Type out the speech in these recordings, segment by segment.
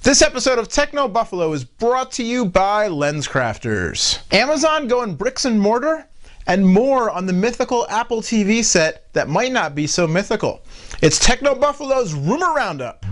This episode of Techno Buffalo is brought to you by LensCrafters. Amazon going bricks and mortar? And more on the mythical Apple TV set that might not be so mythical. It's Techno Buffalo's Rumor Roundup.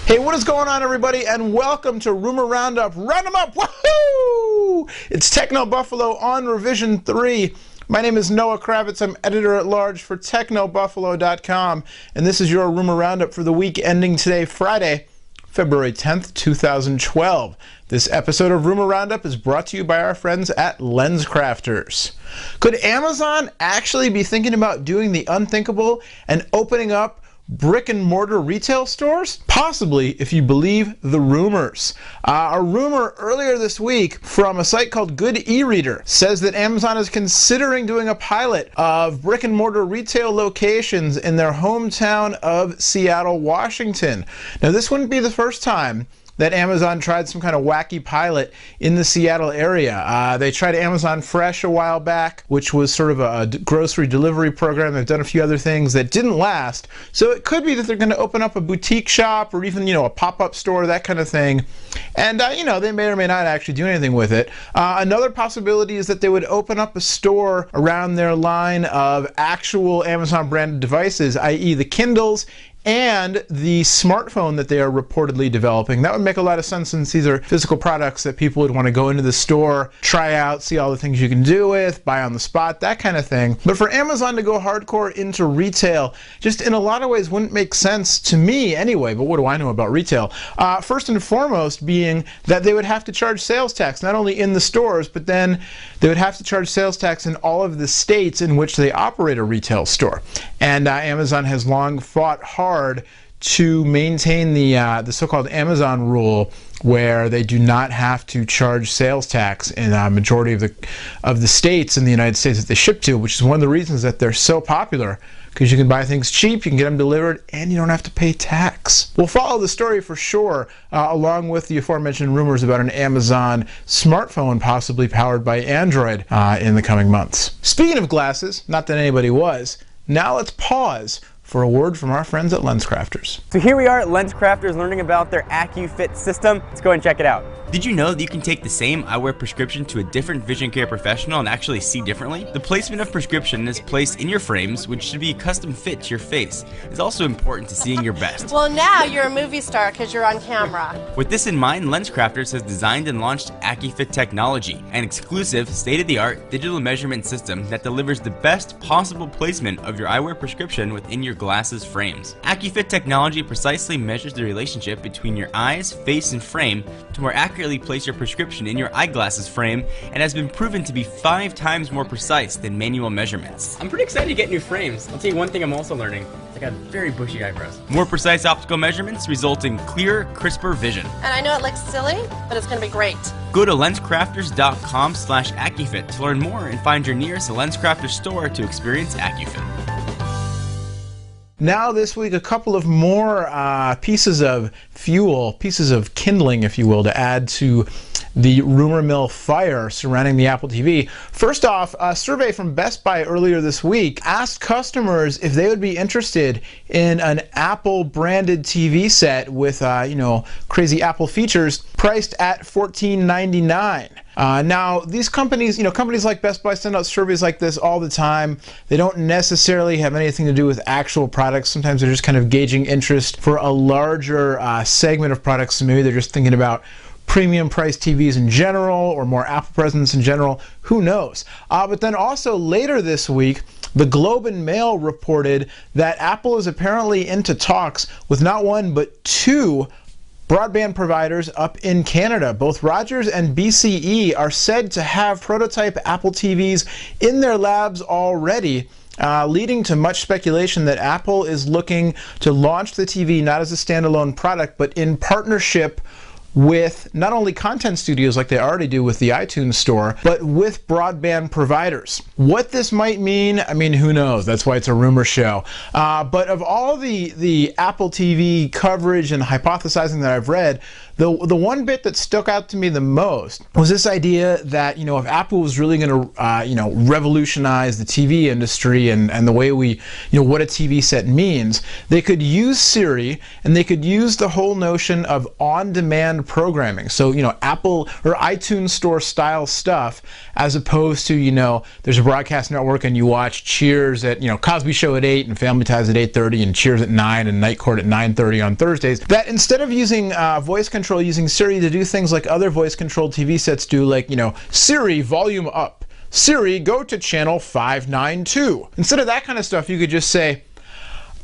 Hey, what is going on, everybody, and welcome to Rumor Roundup. Round 'em up! Woohoo! It's Techno Buffalo on Revision 3. My name is Noah Kravitz. I'm editor-at-large for TechnoBuffalo.com, and this is your Rumor Roundup for the week ending today, Friday, February 10th, 2012. This episode of Rumor Roundup is brought to you by our friends at LensCrafters. Could Amazon actually be thinking about doing the unthinkable and opening up brick-and-mortar retail stores? Possibly, if you believe the rumors. A rumor earlier this week from a site called Good E-Reader says that Amazon is considering doing a pilot of brick-and-mortar retail locations in their hometown of Seattle, Washington. Now, this wouldn't be the first time that Amazon tried some kind of wacky pilot in the Seattle area. They tried Amazon Fresh a while back, which was sort of a grocery delivery program. They've done a few other things that didn't last. So it could be that they're going to open up a boutique shop or even, a pop-up store, that kind of thing. And, they may or may not actually do anything with it. Another possibility is that they would open up a store around their line of actual Amazon branded devices, i.e. the Kindles and the smartphone that they are reportedly developing. That would make a lot of sense since these are physical products that people would want to go into the store, try out, see all the things you can do with, buy on the spot, that kind of thing. But for Amazon to go hardcore into retail, just in a lot of ways wouldn't make sense to me anyway, but what do I know about retail? First and foremost being that they would have to charge sales tax, not only in the stores, but then they would have to charge sales tax in all of the states in which they operate a retail store. And Amazon has long fought hard to maintain the so-called Amazon rule, where they do not have to charge sales tax in a majority of the states in the United States that they ship to, which is one of the reasons that they're so popular, because you can buy things cheap, you can get them delivered, and you don't have to pay tax. We'll follow the story for sure, along with the aforementioned rumors about an Amazon smartphone possibly powered by Android in the coming months. Speaking of glasses, not that anybody was, now let's pause for a word from our friends at LensCrafters. So here we are at LensCrafters learning about their AccuFit system. Let's go and check it out. Did you know that you can take the same eyewear prescription to a different vision care professional and actually see differently? The placement of prescription is placed in your frames, which should be a custom fit to your face. It's also important to seeing your best. Well, now you're a movie star because you're on camera. With this in mind, LensCrafters has designed and launched AccuFit technology, an exclusive, state-of-the-art digital measurement system that delivers the best possible placement of your eyewear prescription within your glasses frames. AccuFit technology precisely measures the relationship between your eyes, face, and frame to more accurately place your prescription in your eyeglasses frame, and has been proven to be 5 times more precise than manual measurements. I'm pretty excited to get new frames. I'll tell you one thing I'm also learning. I got very bushy eyebrows. More precise optical measurements result in clearer, crisper vision. And I know it looks silly, but it's going to be great. Go to lenscrafters.com/AccuFit to learn more and find your nearest LensCrafters store to experience AccuFit. Now this week, a couple of more pieces of fuel, pieces of kindling, if you will, to add to the rumor mill fire surrounding the Apple TV. First off, a survey from Best Buy earlier this week asked customers if they would be interested in an Apple branded TV set with, crazy Apple features priced at $14.99. Now, these companies, companies like Best Buy send out surveys like this all the time. They don't necessarily have anything to do with actual products. Sometimes they're just kind of gauging interest for a larger segment of products. So maybe they're just thinking about premium priced TVs in general or more Apple presence in general. Who knows? But then also later this week, the Globe and Mail reported that Apple is apparently into talks with not one but 2 broadband providers up in Canada. Both Rogers and BCE are said to have prototype Apple TVs in their labs already, leading to much speculation that Apple is looking to launch the TV not as a standalone product, but in partnership with not only content studios like they already do with the iTunes store, but with broadband providers. What this might mean, I mean, who knows? That's why it's a rumor show. But of all the Apple TV coverage and hypothesizing that I've read, the one bit that stuck out to me the most was this idea that, if Apple was really going to, revolutionize the TV industry and the way we, what a TV set means, they could use Siri and they could use the whole notion of on-demand programming. So, Apple or iTunes store style stuff, as opposed to, there's a broadcast network and you watch Cheers at, Cosby Show at 8 and Family Ties at 8:30 and Cheers at 9 and Night Court at 9:30 on Thursdays. That instead of using voice control, using Siri to do things like other voice-controlled TV sets do, like, Siri, volume up. Siri, go to channel 592. Instead of that kind of stuff, you could just say,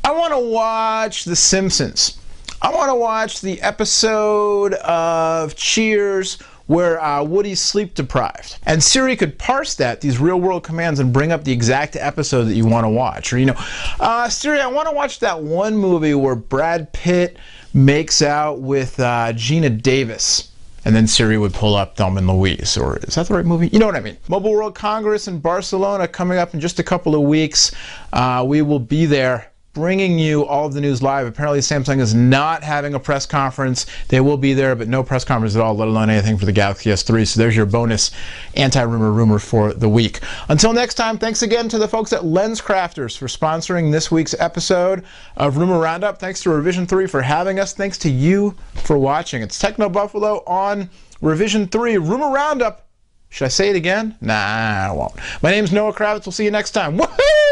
I want to watch The Simpsons. I want to watch the episode of Cheers where Woody's sleep deprived. And Siri could parse these real-world commands, and bring up the exact episode that you want to watch. Or, Siri, I want to watch that one movie where Brad Pitt makes out with Gina Davis. And then Siri would pull up Thelma and Louise. Or is that the right movie? You know what I mean. Mobile World Congress in Barcelona coming up in just a couple of weeks. We will be there bringing you all of the news live. Apparently Samsung is not having a press conference. They will be there, but no press conference at all, let alone anything for the Galaxy S3. So there's your bonus anti-rumor for the week. Until next time, thanks again to the folks at LensCrafters for sponsoring this week's episode of Rumor Roundup. Thanks to Revision 3 for having us. Thanks to you for watching. It's Techno Buffalo on Revision 3 Rumor Roundup. Should I say it again? Nah, I won't. My name's Noah Kravitz. We'll see you next time. Woohoo!